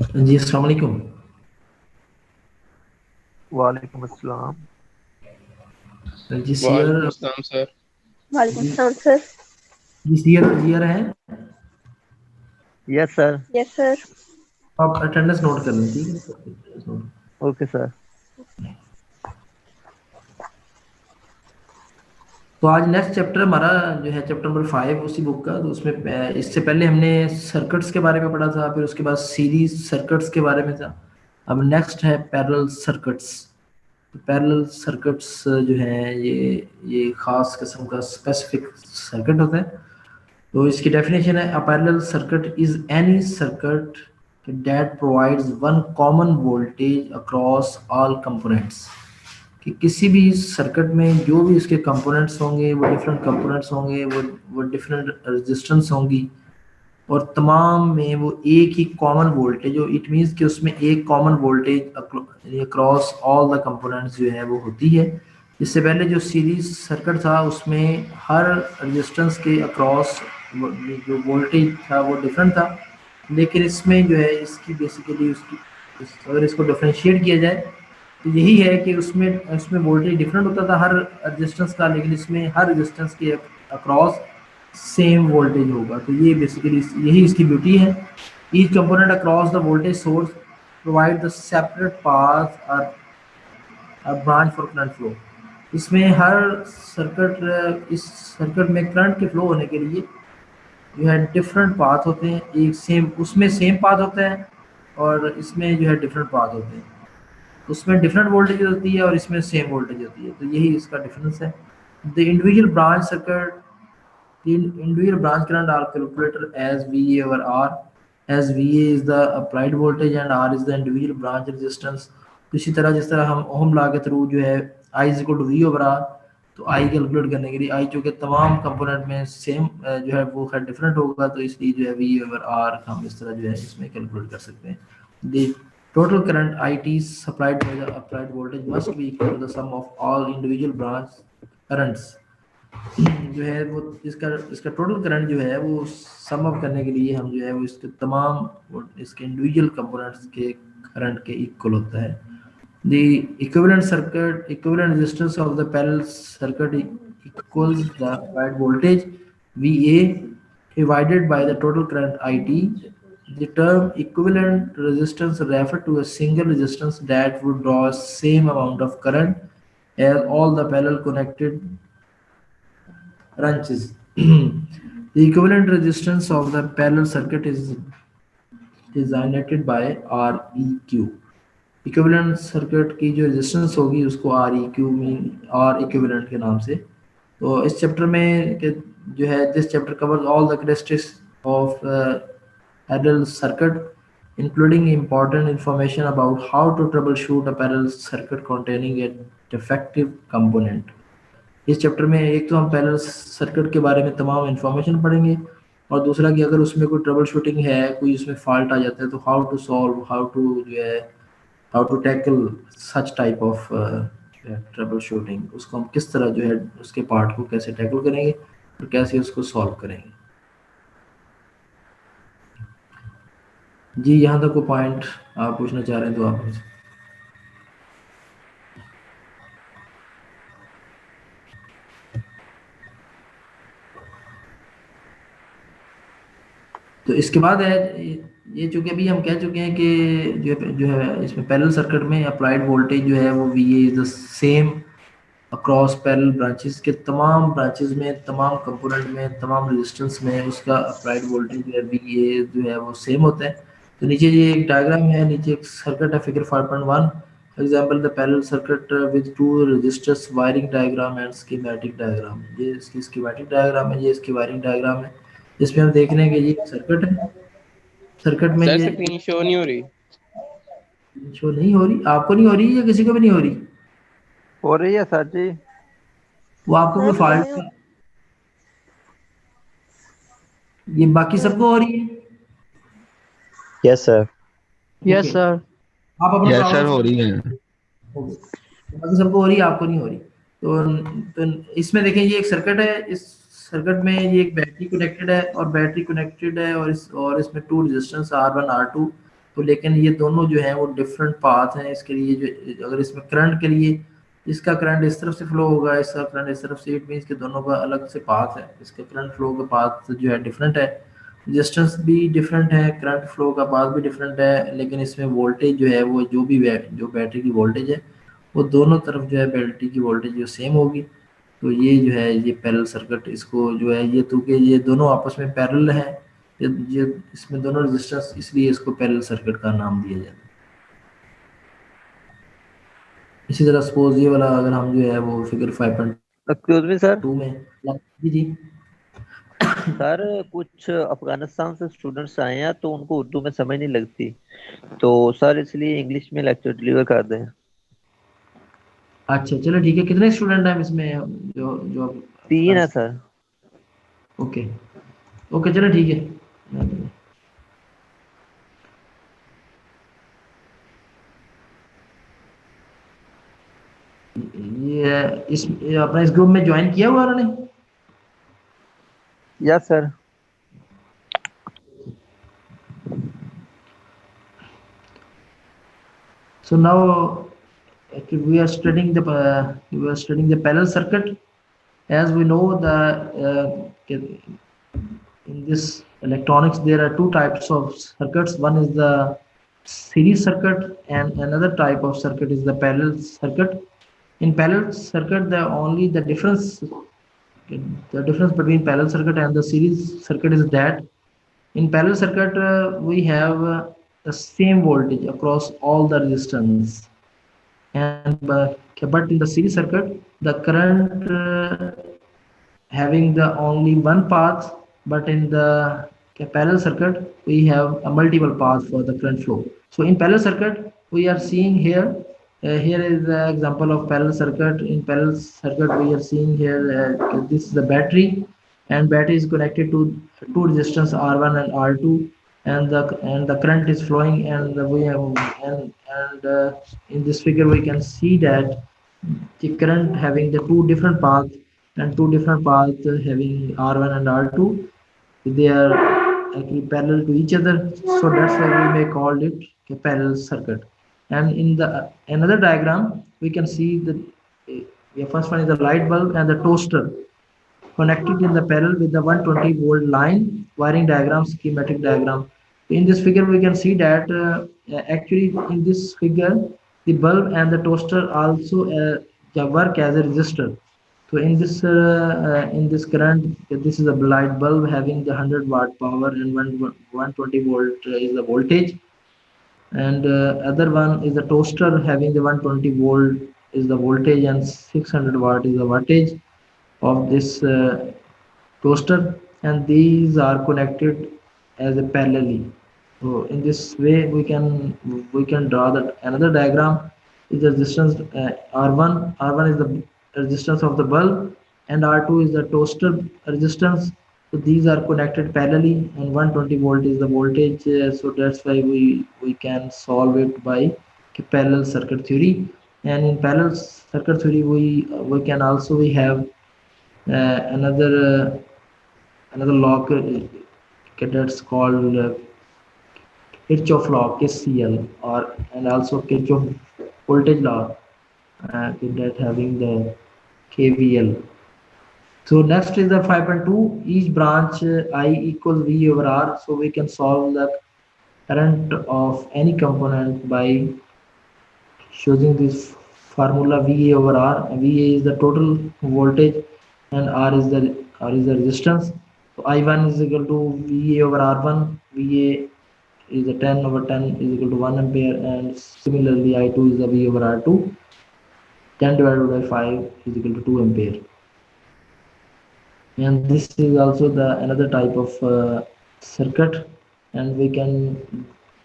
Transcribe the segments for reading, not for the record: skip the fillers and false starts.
जी अस्सलाम वालेकुम। वालेकुम अस्सलाम। जी वालेकुम सीयर। अस्सलाम सर। वालेकुम जी सलाम सर। जी सीयर सीयर हैं। Yes sir. Yes sir. आप अटेंडेंस नोट कर लें, ठीक है attendance note। Okay sir. तो आज नेक्स्ट चैप्टर हमारा जो है चैप्टर नंबर 5 उसी बुक का। तो उसमें इससे पहले हमने सर्किट्स के बारे में पढ़ा था, फिर उसके बाद सीरीज सर्किट्स के बारे में था। अब नेक्स्ट है पैरेलल सर्किट्स। पैरेलल सर्किट्स जो है ये खास किस्म का स्पेसिफिक सर्किट होता है। तो इसकी डेफिनेशन है a parallel circuit is any circuit that provides one common voltage across all components. कि किसी भी सर्किट में जो भी उसके कंपोनेंट्स होंगे वो डिफरेंट कंपोनेंट्स होंगे, वो डिफरेंट रेजिस्टेंस होंगी, और तमाम में वो एक ही कॉमन वोल्टेज, जो इट मीन्स कि उसमें एक common voltage across all the components जो है वो होती है। इससे पहले जो सीरीज सर्किट था उसमें हर रेजिस्टेंस के अक्रॉस जो वोल्टेज था वो डिफरेंट था। लेकिन इसमें जो है इसकी बेसिकली अगर इसको डिफ्रेंशिएट किया जाए तो यही है कि उसमें उसमें वोल्टेज डिफरेंट होता था हर रेजिस्टेंस का, लेकिन इसमें हर रेजिस्टेंस के अक्रॉस सेम वोल्टेज होगा। तो ये बेसिकली यही इसकी ब्यूटी है। Each component across the voltage source provide the separate path और ब्रांच फॉर करंट फ्लो। इसमें हर सर्किट इस सर्किट में करंट के फ्लो होने के लिए जो है डिफरेंट पाथ होते हैं। एक सेम उसमें सेम पाथ होता है और इसमें जो है डिफरेंट पाथ होते हैं। उसमें डिफरेंट वोल्टेज होती है और इसमें सेम वोल्टेज होती है। तो यही इसका डिफरेंस है। The individual branch circuit, the individual branch current are calculated as VA over R, as VA is the applied voltage and R is the individual branch resistance। तो इसी तरह जिस तरह हम ओम लॉ के थ्रू जो है I is equal to V over R, तो I कैलकुलेट करने के लिए I चूँकि तमाम कंपोनेंट में सेम जो है वो खैर डिफरेंट होगा, तो इसलिए जो है V ओवर R हम इस तरह जो है इसमें कैलकुलेट कर सकते हैं। The total current IT supplied by the applied voltage must be equal to the sum of all individual branch currents। जो है वो इसका इसका टोटल करंट जो है वो सम अप करने के लिए हम जो है वो इसके तमाम इसके इंडिविजुअल कंपोनेंट्स के करंट के इक्वल होता है। The equivalent circuit equivalent resistance of the parallel circuit equals the applied voltage VA divided by the total current IT। The term equivalent resistance refer to a single resistance that would draw same amount of current as all the parallel connected branches। The equivalent resistance of the parallel circuit is designated by REQ। Equivalent circuit की जो resistance होगी उसको REQ mean are equivalent के नाम से। तो इस chapter में जो है this chapter covers all the characteristics of parallel circuit including important information about how to troubleshoot a parallel circuit containing a defective component। इस चैप्टर में एक तो हम पैरेलल सर्किट के बारे में तमाम इन्फॉर्मेशन पढ़ेंगे, और दूसरा कि अगर उसमें कोई ट्रबल शूटिंग है, कोई उसमें फॉल्ट आ जाता है, तो how to solve, how to जो है how to tackle such type of trouble shooting, उसको हम किस तरह जो है उसके पार्ट को कैसे टैकल करेंगे और कैसे उसको सॉल्व करेंगे। जी यहाँ तक को पॉइंट आप पूछना चाह रहे हैं तो आप पूछें। तो इसके बाद है ये चूंकि अभी हम कह चुके हैं कि जो है इसमें पैरेलल सर्किट में अप्लाइड वोल्टेज जो है वो V is the same across parallel branches के तमाम ब्रांचेस में, तमाम कंपोनेंट में, तमाम रेजिस्टेंस में उसका अप्लाइड वोल्टेज जो है वी ए जो है वो सेम होता है। तो नीचे ये एक डायग्राम है, नीचे एक सर्किट है figure 5.1 example the parallel circuit with two resistors wiring diagram and schematic diagram. ये इसकी स्कीमेटिक डायग्राम है, ये इसकी वायरिंग डायग्राम है, जिसमें हम देख रहे हैं कि ये सर्किट है। सर्किट में सर ये स्क्रीन शो नहीं हो रही। शो नहीं हो रही, आपको नहीं हो रही या किसी को भी नहीं हो रही? हो रही है सर जी। वो आपको कोई सर फॉल्ट, ये बाकी सबको हो रही है? Yes sir. Yes yes sir. Sir. आप अपना यस प्रॉब्लम सर, हो रही है। बाकी सबको हो रही है, आपको नहीं हो रही। तो इसमें देखें ये एक सर्किट है, इस सर्किट में ये एक बैटरी कनेक्टेड है और बैटरी कनेक्टेड है, और इसमें टू रेजिस्टेंस R1 R2 तो लेकिन ये दोनों जो है वो डिफरेंट पाथ हैं इसके लिए। जो अगर इसमें करंट के लिए इसका करंट इस तरफ से फ्लो होगा, इसका करंट इस तरफ से, इट मीन्स कि दोनों का अलग से पाथ है। इसका करंट फ्लो का पाथ जो है डिफरेंट है, रेजिस्टेंस भी डिफरेंट है, करंट फ्लो का पाथ भी डिफरेंट है, लेकिन इसमें वोल्टेज जो है वो जो बैटरी की वोल्टेज है वो दोनों तरफ जो है बैटरी की वोल्टेज जो सेम होगी। तो ये जो है ये पैरेलल सर्किट, इसको जो है ये तो कि ये दोनों आपस में पैरेलल है, ये इसमें दोनों रेजिस्टेंस, इसलिए इसको पैरेलल सर्किट का नाम दिया जाता है। इसी तरह सपोज ये वाला अगर हम जो है वो फिगर 5.2 एक्सक्यूज मी सर। में, जी जी। सर कुछ अफगानिस्तान से स्टूडेंट्स आए हैं तो उनको उर्दू में समझ नहीं लगती, तो सर इसलिए इंग्लिश में लेक्चर डिलीवर कर दें। अच्छा चलो ठीक है, कितने स्टूडेंट हैं इसमें जो जो 3 है सर। ओके ओके चलो ठीक है। ये अपना इस ग्रुप में ज्वाइन किया हुआ उन्होंने? Yes sir. So now we are studying the parallel circuit. As we know, in this electronics there are two types of circuits. One is the series circuit, and another type of circuit is the parallel circuit. In parallel circuit, the difference between parallel circuit and the series circuit is that in parallel circuit we have the same voltage across all the resistance, and but in the series circuit the current having the only one path, but in the parallel circuit we have a multiple path for the current flow. So in parallel circuit we are seeing here, here is the example of parallel circuit. In parallel circuit we are seeing here this is the battery, and battery is connected to two resistance R1 and R2, and the current is flowing, and we have in this figure we can see that the current having the two different paths, and two different paths having R1 and R2, they are actually parallel to each other, so that's why we may call it a parallel circuit. And in the another diagram we can see the first one is the light bulb and the toaster connected in the parallel with the 120 volt line, wiring diagram, schematic diagram. In this figure we can see that actually in this figure the bulb and the toaster also work as a resistor. So in this current, this is a light bulb having the 100-watt power, and 120 volt is the voltage, and other one is the toaster having the 120 volt is the voltage, and 600 watt is the wattage of this toaster, and these are connected as a parallelly. So in this way we can draw that another diagram is the resistance R1. R1 is the resistance of the bulb, and R2 is the toaster resistance. So these are connected parallelly, and 120 volt is the voltage. So that's why we can solve it by parallel circuit theory. And in parallel circuit theory we can also we have another law that's called Kirchhoff law, KCL, or and also Kirchhoff voltage law, that having the KVL. So next is the 5.2. Each branch I equals V over R. So we can solve the current of any component by using this formula VA over R. VA is the total voltage, and R is the resistance. So I1 is equal to VA over R1. VA is a 10 over 10 is equal to 1 ampere, and similarly I2 is the V over R2. 10 divided by 5 is equal to 2 ampere. And this is also the another type of circuit, and we can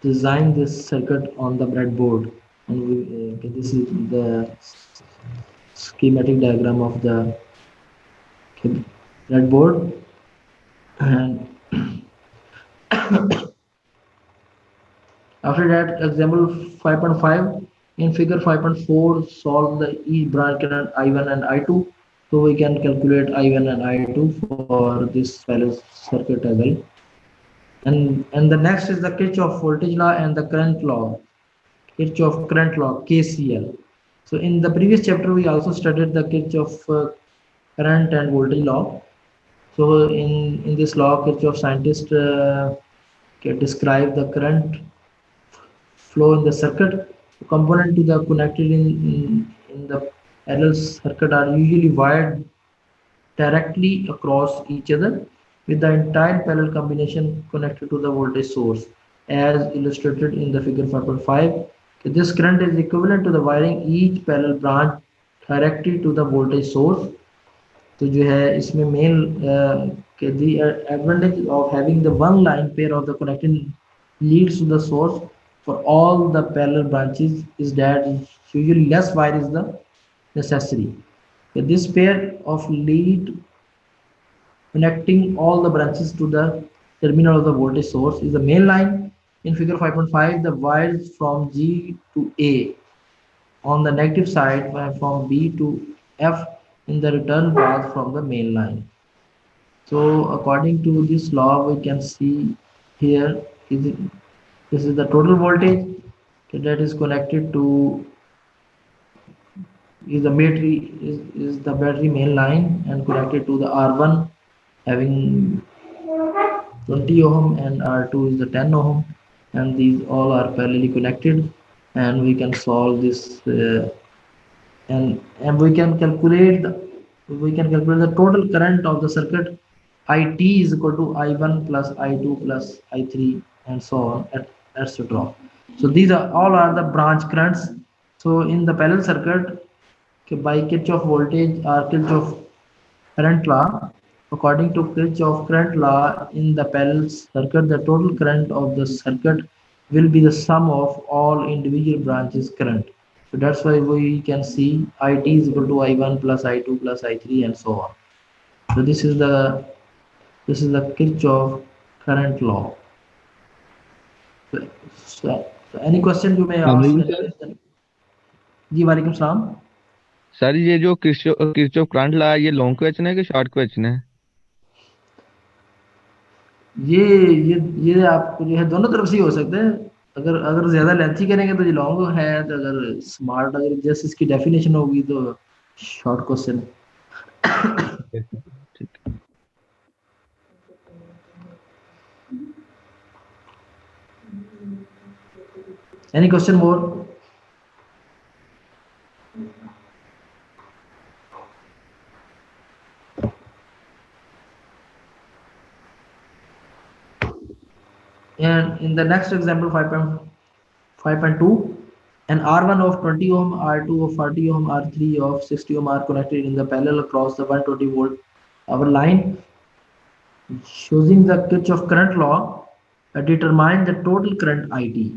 design this circuit on the breadboard. And this is the schematic diagram of the breadboard. And after that, example 5.5, in figure 5.4 solve the each branch current I1 and I2. So we can calculate I1 and I2 for this parallel circuit as well. And the next is the Kirchhoff voltage law and the current law, Kirchhoff current law, KCL. So in the previous chapter, we also studied the Kirchhoff current and voltage law. So in this law, Kirchhoff scientists can describe the current flow in the circuit. The component to the connected in the parallel circuit are usually wired directly across each other with the entire parallel combination connected to the voltage source as illustrated in the figure 5.5. This current is equivalent to the wiring each parallel branch directly to the voltage source. तो जो है इसमें main the advantage of having the one line pair of the connecting leads to the source for all the parallel branches is that usually less wire is the necessary. This pair of lead connecting all the branches to the terminal of the voltage source is the main line. In figure 5.5, the wires from G to A on the negative side from B to F in the return path from the main line. So according to this law, we can see here this is the total voltage that is connected to is the battery main line and connected to the R1 having 20 ohm and R2 is the 10 ohm, and these all are parallelly connected, and we can solve this and we can calculate the total current of the circuit. IT is equal to I1 plus I2 plus I3 and so on, etc. So these are all are the branch currents. So in the parallel circuit, by Kirchhoff voltage or Kirchhoff current law, according to Kirchhoff current law, in the parallel circuit, the total current of the circuit will be the sum of all individual branches current. So that's why we can see IT is equal to I1 plus I2 plus I3 and so on. So this is the Kirchhoff current law. So any question you may ask? जी वालेकुम सलाम। Sir ये जो Kirchhoff current law है ये long question है कि short question है? ये आपको जो है दोनों तरफ से ही हो सकता है। अगर ज्यादा लेंथी करेंगे तो ये लॉन्ग है, तो अगर स्मार्ट अगर जैसे इसकी डेफिनेशन होगी तो short question. Any question more? And in the next example 5.2, an R1 of 20 ohm, R2 of 40 ohm, R3 of 60 ohm are connected in the parallel across the 120 volt power line. Using the Kirchhoff current law, determine the total current IT.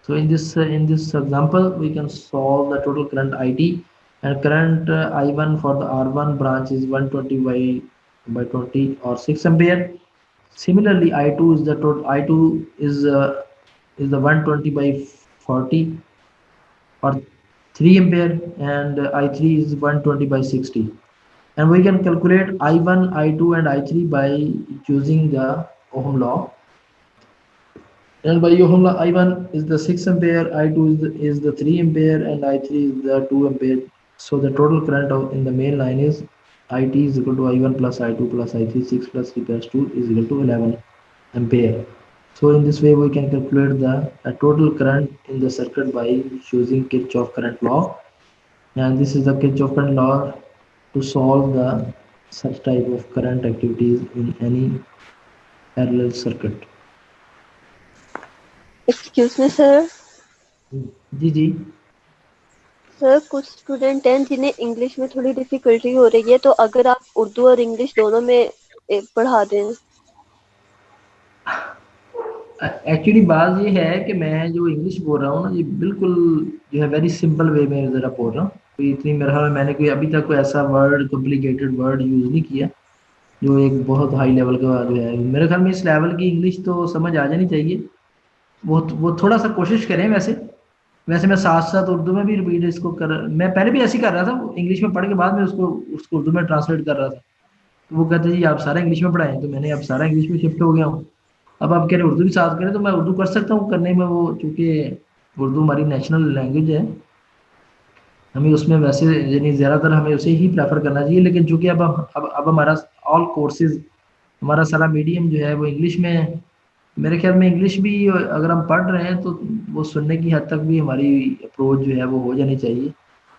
So in this example, we can solve the total current IT, and current I1 for the R1 branch is 120 by 20 or 6 ampere. Similarly, I2 is the total. I2 is the 120 by 40 or 3 ampere, and I3 is 120 by 60. And we can calculate I1, I2, and I3 by using the Ohm law. And by Ohm law, I1 is the 6 ampere, I2 is the 3 ampere, and I3 is the 2 ampere. So the total current in the main line is IT is equal to I1 plus I2 plus I3, 6 plus 3 plus 2 is equal to 11 ampere. So in this way we can calculate the total current in the circuit by using Kirchhoff current law. And this is the Kirchhoff current law to solve the such type of current activities in any parallel circuit. Excuse me sir. Ji sir कुछ student हैं जिन्हें English में थोड़ी difficulty हो रही है, तो अगर आप उर्दू और इंग्लिश दोनों में पढ़ा दें। एक्चुअली बात ये है कि मैं जो इंग्लिश बोल रहा हूँ ना, ये बिल्कुल जो है वेरी सिंपल वे में ज़रा बोल रहा हूँ। कोई इतनी मेरा मैंने कोई अभी तक कोई ऐसा वर्ड कॉम्प्लिकेटेड वर्ड यूज़ नहीं किया जो एक बहुत हाई लेवल का जो है। मेरे ख्याल में इस लेवल की इंग्लिश तो समझ आ जानी चाहिए। वो थोड़ा सा कोशिश करें। वैसे मैं साथ साथ उर्दू में भी रिपीट इसको मैं पहले भी ऐसे ही कर रहा था, इंग्लिश में पढ़ के बाद में उसको उर्दू में ट्रांसलेट कर रहा था। तो वो कहते जी आप सारा इंग्लिश में पढ़ाएं, तो मैंने अब सारा इंग्लिश में शिफ्ट हो गया हूँ। अब आप कह रहे उर्दू भी साथ करें, तो मैं उर्दू कर सकता हूँ करने में, वो चूँकि उर्दू हमारी नेशनल लैंग्वेज है, हमें उसमें वैसे यानी ज़्यादातर हमें उसे ही प्रेफर करना चाहिए। लेकिन चूँकि अब हमारा ऑल कोर्सेज, हमारा सारा मीडियम जो है वो इंग्लिश में है, मेरे ख्याल में इंग्लिश भी अगर हम पढ़ रहे हैं तो वो सुनने की हद तक भी हमारी अप्रोच जो है वो हो जानी चाहिए।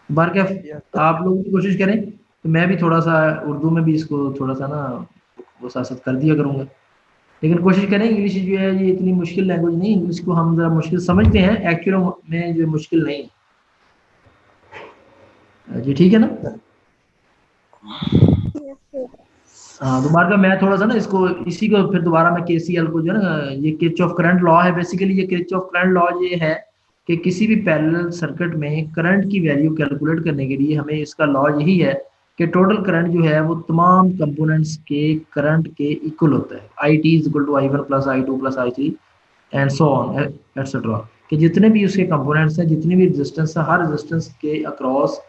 बार क्या Yes, आप लोग भी कोशिश करें, तो मैं भी थोड़ा सा उर्दू में भी इसको थोड़ा सा ना वो सासत कर दिया करूँगा। लेकिन कोशिश करें, इंग्लिश जो है ये इतनी मुश्किल लैंग्वेज नहीं, इंग्लिश को हम ज़रा मुश्किल समझते हैं, एक्चुअल में जो मुश्किल नहीं है। जी ठीक है ना? Yes, sir. हाँ, दोबारा का मैं थोड़ा सा ना इसको इसी को फिर दोबारा मैं केसीएल को जो है ना, ये किर्च ऑफ करंट लॉ है बेसिकली। ये किर्च ऑफ करंट लॉ ये है कि किसी भी पैरेलल सर्किट में करंट की वैल्यू कैलकुलेट करने के लिए हमें इसका लॉ यही है कि टोटल करंट जो है वो तमाम कंपोनेंट्स के करंट के इक्वल होता है। I T is equal to I one plus I two plus I three and so on etcetera, कि जितने भी उसके कंपोनेंट्स हैं, जितनी भी रेजिस्टेंस है, हर रेजिस्टेंस के अक्रॉस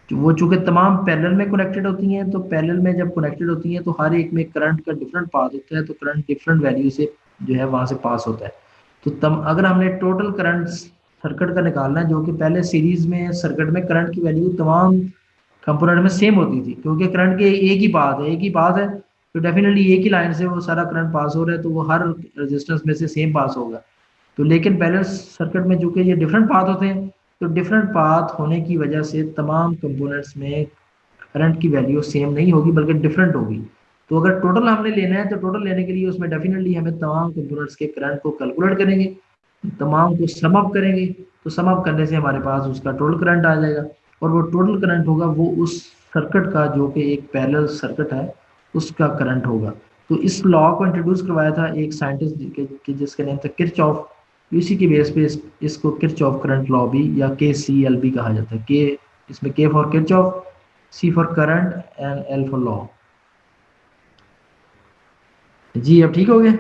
वो चूंकि तमाम पैरेलल में कनेक्टेड होती हैं, तो पैरेलल में जब कनेक्टेड होती हैं तो हर एक में करंट का डिफरेंट पाथ होता है, तो करंट डिफरेंट वैल्यू से जो है वहां से पास होता है। तो तम अगर हमने टोटल करंट सर्किट का निकालना है, जो कि पहले सीरीज में सर्किट में करंट की वैल्यू तमाम कंपोनेंट में सेम होती थी, क्योंकि करंट के एक ही पाथ है, तो डेफिनेटली एक ही लाइन से वो सारा करंट पास हो रहा है, तो वो हर रेजिस्टेंस में से सेम पास होगा। तो लेकिन पैरेलल सर्किट में जो कि ये डिफरेंट पाथ होते हैं, तो डिफरेंट पाथ होने की वजह से तमाम कंपोनेंट्स में करंट की वैल्यू सेम नहीं होगी बल्कि डिफरेंट होगी। तो अगर टोटल हमने लेना है, तो टोटल लेने के लिए उसमें डेफिनेटली हमें तमाम कंपोनेंट्स के करंट को कैलकुलेट करेंगे, तमाम को सम अप करेंगे, तो सम अप करने से हमारे पास उसका टोटल करंट आ जाएगा, और वो टोटल करंट होगा वो उस सर्किट का जो कि एक पैरेलल सर्किट है उसका करंट होगा। तो इस लॉ को इंट्रोड्यूस करवाया था एक साइंटिस्ट जिसका नेम था किरचॉफ। इसी के बेस पे इसको किरचॉफ करंट लॉ भी या के सी एल भी कहा जाता है। के इसमें K for Kirchhoff, C for current and L for law. जी अब ठीक हो गए?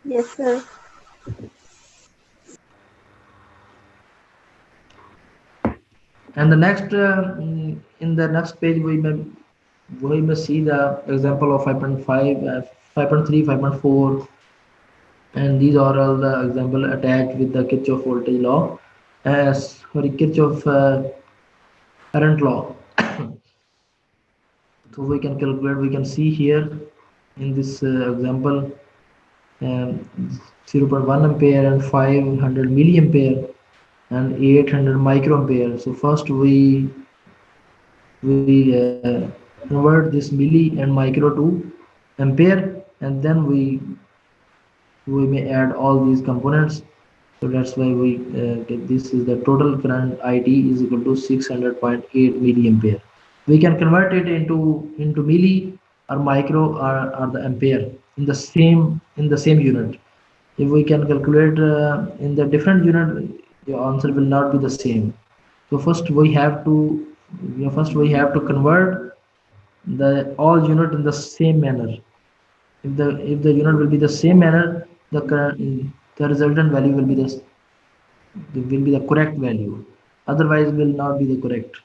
Yes, sir. And the next in the next page we may see the example of 5.5, 5.3, 5.4, and these are all the example attached with the Kirchhoff voltage law, Kirchhoff current law. So we can calculate, we can see here in this example 0.1 ampere and 500 milliampere and 800 microampere. So first we convert this milli and micro to ampere, and then we may add all these components. So that's why we get this is the total current IT is equal to 600.8 milliampere. We can convert it into milli or micro or the ampere in the same unit. If we can calculate in the different unit, the answer will not be the same. So first we have to convert the all unit in the same manner. If the unit will be the same manner, the resultant value will be the correct value. Otherwise will not be the correct.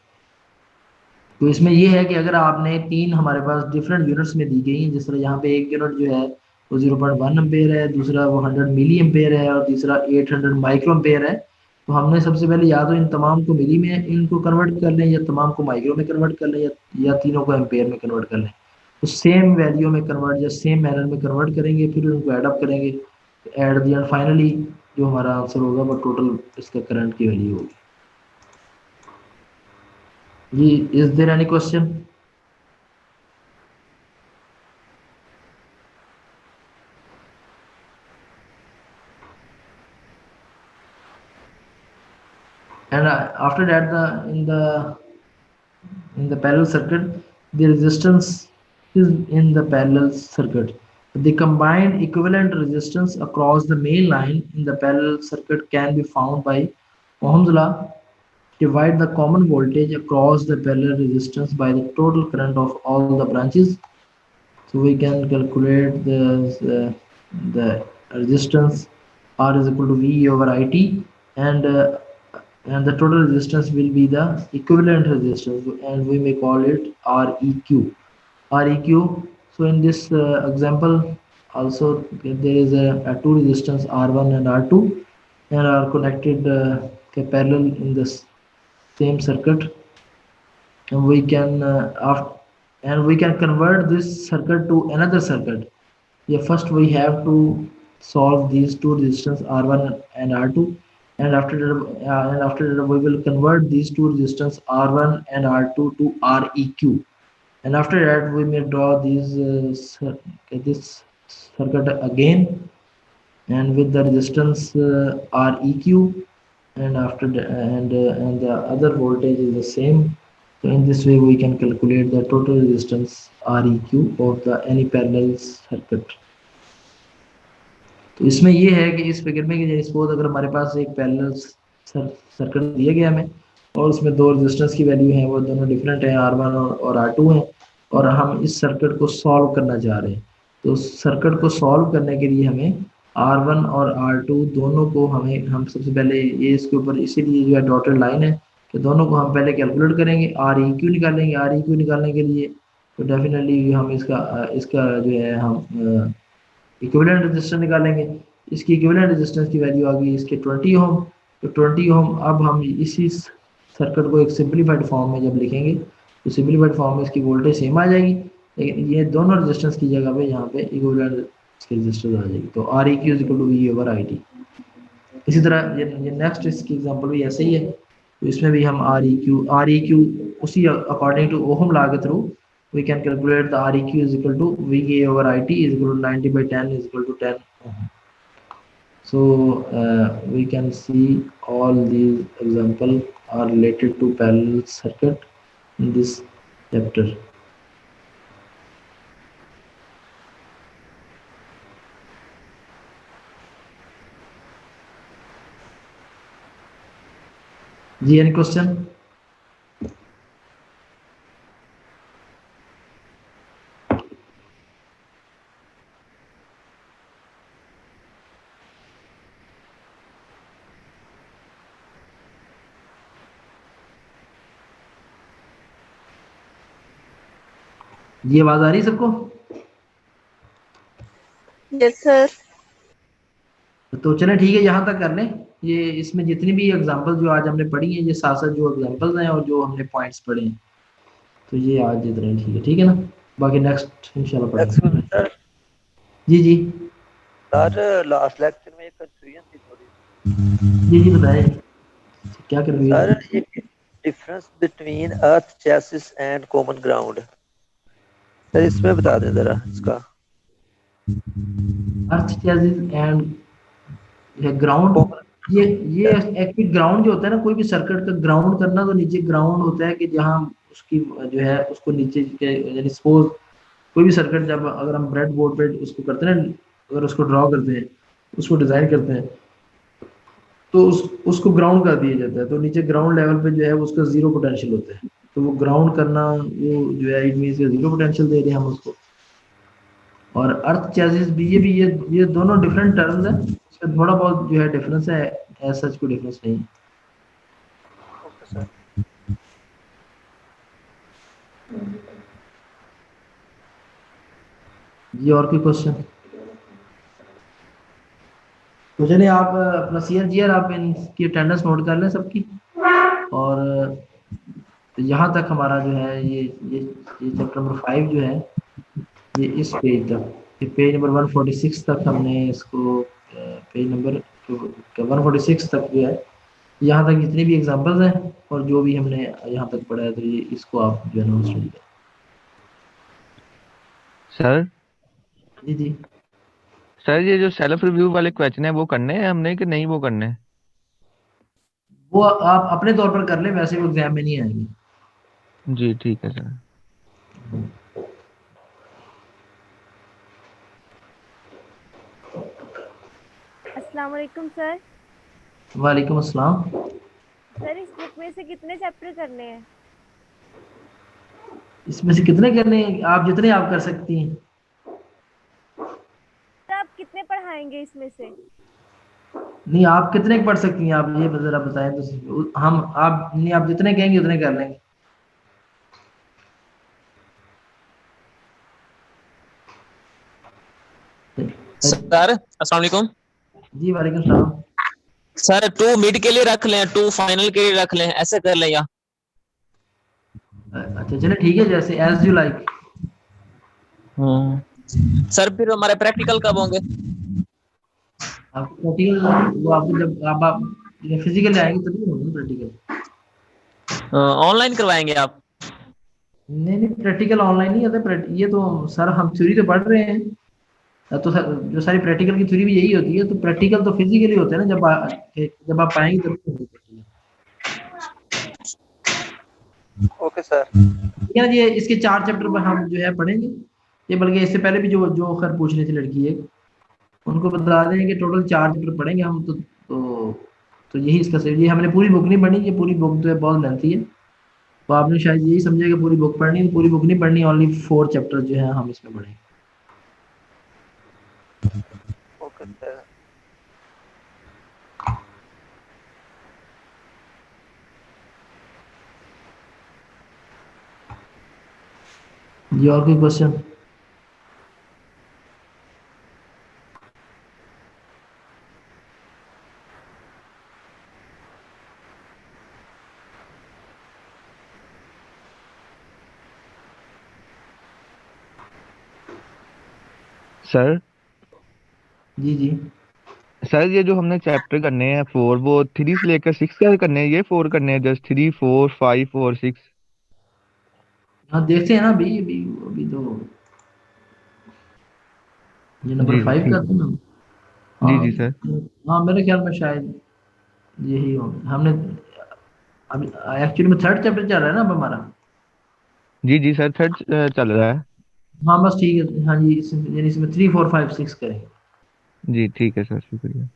तो इसमें ये है कि अगर आपने तीन हमारे पास different units में दी गई हैं, जिस तरह यहाँ पे एक यूनिट जो है वो 0.1 एम्पेयर है, दूसरा वो 100 मिली एम्पेयर है, और तीसरा 800 माइक्रो एम्पेयर है, तो हमने सबसे पहले या तो इन तमाम को मिली में इनको कन्वर्ट कर लें, या तमाम को माइक्रो में कन्वर्ट कर लें, या तीनों को एम्पेयर में कन्वर्ट कर लें। तो सेम वैल्यू में कन्वर्ट या सेम मैनर में कन्वर्ट करेंगे, फिर उनको एड अप करेंगे, एट द एंड फाइनली जो हमारा आंसर होगा वो टोटल इसका करंट की वैल्यू होगी। Is there any question? And after that, in the parallel circuit, the resistance is in the parallel circuit. The combined equivalent resistance across the main line in the parallel circuit can be found by Ohm's law. Divide the common voltage across the parallel resistance by the total current of all the branches. So we can calculate the resistance R is equal to V over IT, and the total resistance will be the equivalent resistance, and we may call it REQ. So in this example, also there is a two resistance R1 and R2 and are connected parallel in the same circuit, and we can convert this circuit to another circuit. Yeah, first we have to solve these two resistance R1 and R2, and after that we will convert these two resistance R1 and R2 to Req, and after that we may draw these this circuit again, and with the resistance Req, and after the, and the other voltage is the same. So in this way we can calculate the total resistance Req of the any parallel circuit. तो इसमें ये है कि इस figure में कि suppose अगर हमारे पास एक पैरेलल सर्किट दिया गया हमें और उसमें दो रेजिस्टेंस की वैल्यू है, वो दोनों डिफरेंट है, R1 और R2 है, और हम इस सर्किट को सॉल्व करना चाह रहे हैं। तो सर्किट को सॉल्व करने के लिए हमें R1 और R2 दोनों को हम सबसे पहले ये इसके ऊपर इसीलिए जो है डॉटेड लाइन है कि दोनों को हम पहले कैलकुलेट करेंगे, Req निकालेंगे। Req निकालने के लिए तो डेफिनेटली हम इसका जो है हम इक्विवेलेंट रेजिस्टेंस निकालेंगे। इसकी इक्विवेलेंट रेजिस्टेंस की वैल्यू आ गई इसके 20 ओम। तो 20 ओम अब हम इसी सर्किट को एक सिंपलीफाइड फॉर्म में जब लिखेंगे तो सिंपलीफाइड फॉर्म में इसकी वोल्टेज सेम आ जाएगी, लेकिन ये दोनों रेजिस्टेंस की जगह पे यहाँ पे इक्विवेलेंट रेजिस्टेंस आ जाएगी। तो Req is equal to V over IT। इसी तरह ये नेक्स्ट इसकी एग्जांपल भी ऐसे ही है। तो इसमें भी हम Req उसी अकॉर्डिंग टू ओहम लॉ के through we can calculate the Req is equal to VA over IT is equal to 90 by 10 is equal to 10 ohm. So we can see all these examples are related to parallel circuit in this chapter. जी, any question? ये आवाज आ रही है सबको? Yes sir. तो चलें ठीक है, यहाँ तक कर लें। ये इसमें जितनी भी एग्जांपल जो आज हमने पढ़ी हैं, ये साथ साथ जो एग्जांपल्स हैं और जो हमने पॉइंट्स पढ़े हैं, तो ये आज इतना ठीक है ना? बाकी नेक्स्ट इंशाल्लाह पढ़ेंगे। जी जी सर लास्ट लेक्चर में एक कंफ्यूजन थी थोड़ी। जी बताएं क्या कर रही है? सर ये difference between earth chassis and common ground, sir इसमें बता दें जरा इसका। अर्थ चेसिस एंड ग्राउंड, ये एक्चुअली ग्राउंड जो होता है ना, कोई भी सर्किट का ग्राउंड करना, तो नीचे ग्राउंड होता है कि जहां उसकी जो है उसको नीचे के, यानी सपोज कोई भी सर्किट जब अगर हम ब्रेड बोर्ड पे उसको करते हैं ना, अगर उसको ड्रॉ करते हैं, उसको डिजाइन करते हैं, तो उसको ग्राउंड कर दिया जाता है। तो नीचे ग्राउंड लेवल पे जो है उसका जीरो पोटेंशियल होता है, तो वो ग्राउंड करना वो जो है इट मींस जीरो पोटेंशियल दे रहे हैं हम उसको। और अर्थ चेसिस भी ये दोनों डिफरेंट टर्म्स हैं, इसमें थोड़ा बहुत जो है डिफरेंस है, ऐसा सच कोई डिफरेंस नहीं। Okay sir. जी और कोई क्वेश्चन? तो चलिए आप अपना CR आप इनकी अटेंडेंस नोट कर लें सबकी, और तो यहाँ तक हमारा जो है ये चैप्टर नंबर 5 जो है ये इस पेज तक, ये पेज नंबर 146 तक हमने इसको पेज नंबर 146 तक जो है, यहाँ तक जितनी भी एग्जांपल्स हैं और जो भी हमने यहाँ तक पढ़ा है, तो ये इसको आप जो है नोट स्टडी करें। सर जी सर ये जो सेल्फ रिव्यू वाले क्वेश्चन है वो करने हैं हमने कि नहीं वो करने हैं? वो आप अपने तौर पर कर लें, वैसे वो एग्जाम में नहीं आएंगे। जी ठीक है सर। अस्सलाम वालेकुम सर। वालेकुम अस्सलाम। सर इस बुक में से कितने चैप्टर करने हैं? इसमें से कितने करने हैं? आप जितने आप कर सकती हैं। सर आप कितने पढ़ाएंगे इसमें से? नहीं, आप कितने पढ़ सकती हैं, आप ये जरा बताएं तो हम आप जितने कहेंगे उतने कर लेंगे। सर अस्सलाम वालेकुम। जी वालेकुम सलाम। सर 2 मिड के लिए रख लें, 2 फाइनल के लिए रख लें, ऐसे कर लें या? अच्छा चले ठीक है, जैसे एज यू लाइक। सर फिर हमारे प्रैक्टिकल कब होंगे? आपको प्रैक्टिकल वो आपको जब आप फिजिकली आएंगे तभी होगा प्रैक्टिकल। ऑनलाइन करवाएंगे आप? नहीं नहीं, प्रैक्टिकल ऑनलाइन नहीं होता। ये तो सर हम थ्योरी तो पढ़ रहे हैं, तो सर जो सारी प्रैक्टिकल की थ्योरी भी यही होती है, तो प्रैक्टिकल तो फिजिकली होते हैं ना, जब आप आएंगे तभी होंगे प्रैक्टिकल। Okay sir. ठीक है ना जी, इसके 4 चैप्टर पर हम जो है पढ़ेंगे। ये बल्कि इससे पहले भी जो जो खैर पूछ रही थी लड़की एक, उनको बता दें कि टोटल 4 चैप्टर पढ़ेंगे हम। तो यही इसका सही। ये हमने पूरी बुक नहीं पढ़ी, ये पूरी बुक जो है बहुत लेंथी है, तो आपने शायद यही समझा कि पूरी बुक पढ़नी है। तो पूरी बुक नहीं पढ़नी, ओनली 4 चैप्टर जो है हम इसमें पढ़ेंगे। Okay sir. जी और कोई क्वेश्चन? सर जी जी। सर ये जो हमने चैप्टर करने हैं 4, वो 3 से लेकर 6 का करने हैं, ये 4 करने हैं, जस्ट 3, 4, 5 और 6? हाँ देखते हैं ना, अभी अभी अभी तो ये नंबर जी जी 5 का ठीक था है। ना। जी हाँ। जी सर। हाँ मेरे ख्याल में शायद यही हो। हमने अभी एक्चुअली में 3rd चैप्टर चल रहा है ना अब हमारा। जी जी सर, थर्ड चल रहा है। हाँ बस ठीक है। हाँ जी, यानी इसमें 3, 4, 5, 6 करेंगे। जी ठीक है सर, शुक्रिया।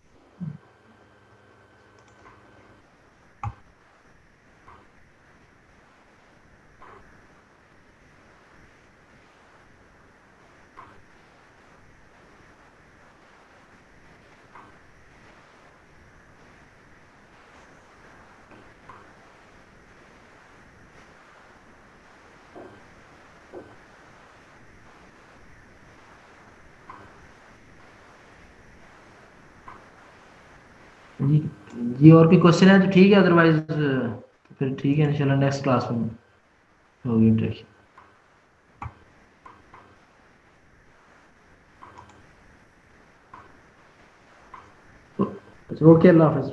जी जी, और कोई क्वेश्चन है तो ठीक है, अदरवाइज तो फिर ठीक है, इंशाल्लाह नेक्स्ट क्लास में होगी इंटरेक्शन। ओके, अल्लाह हाफिज।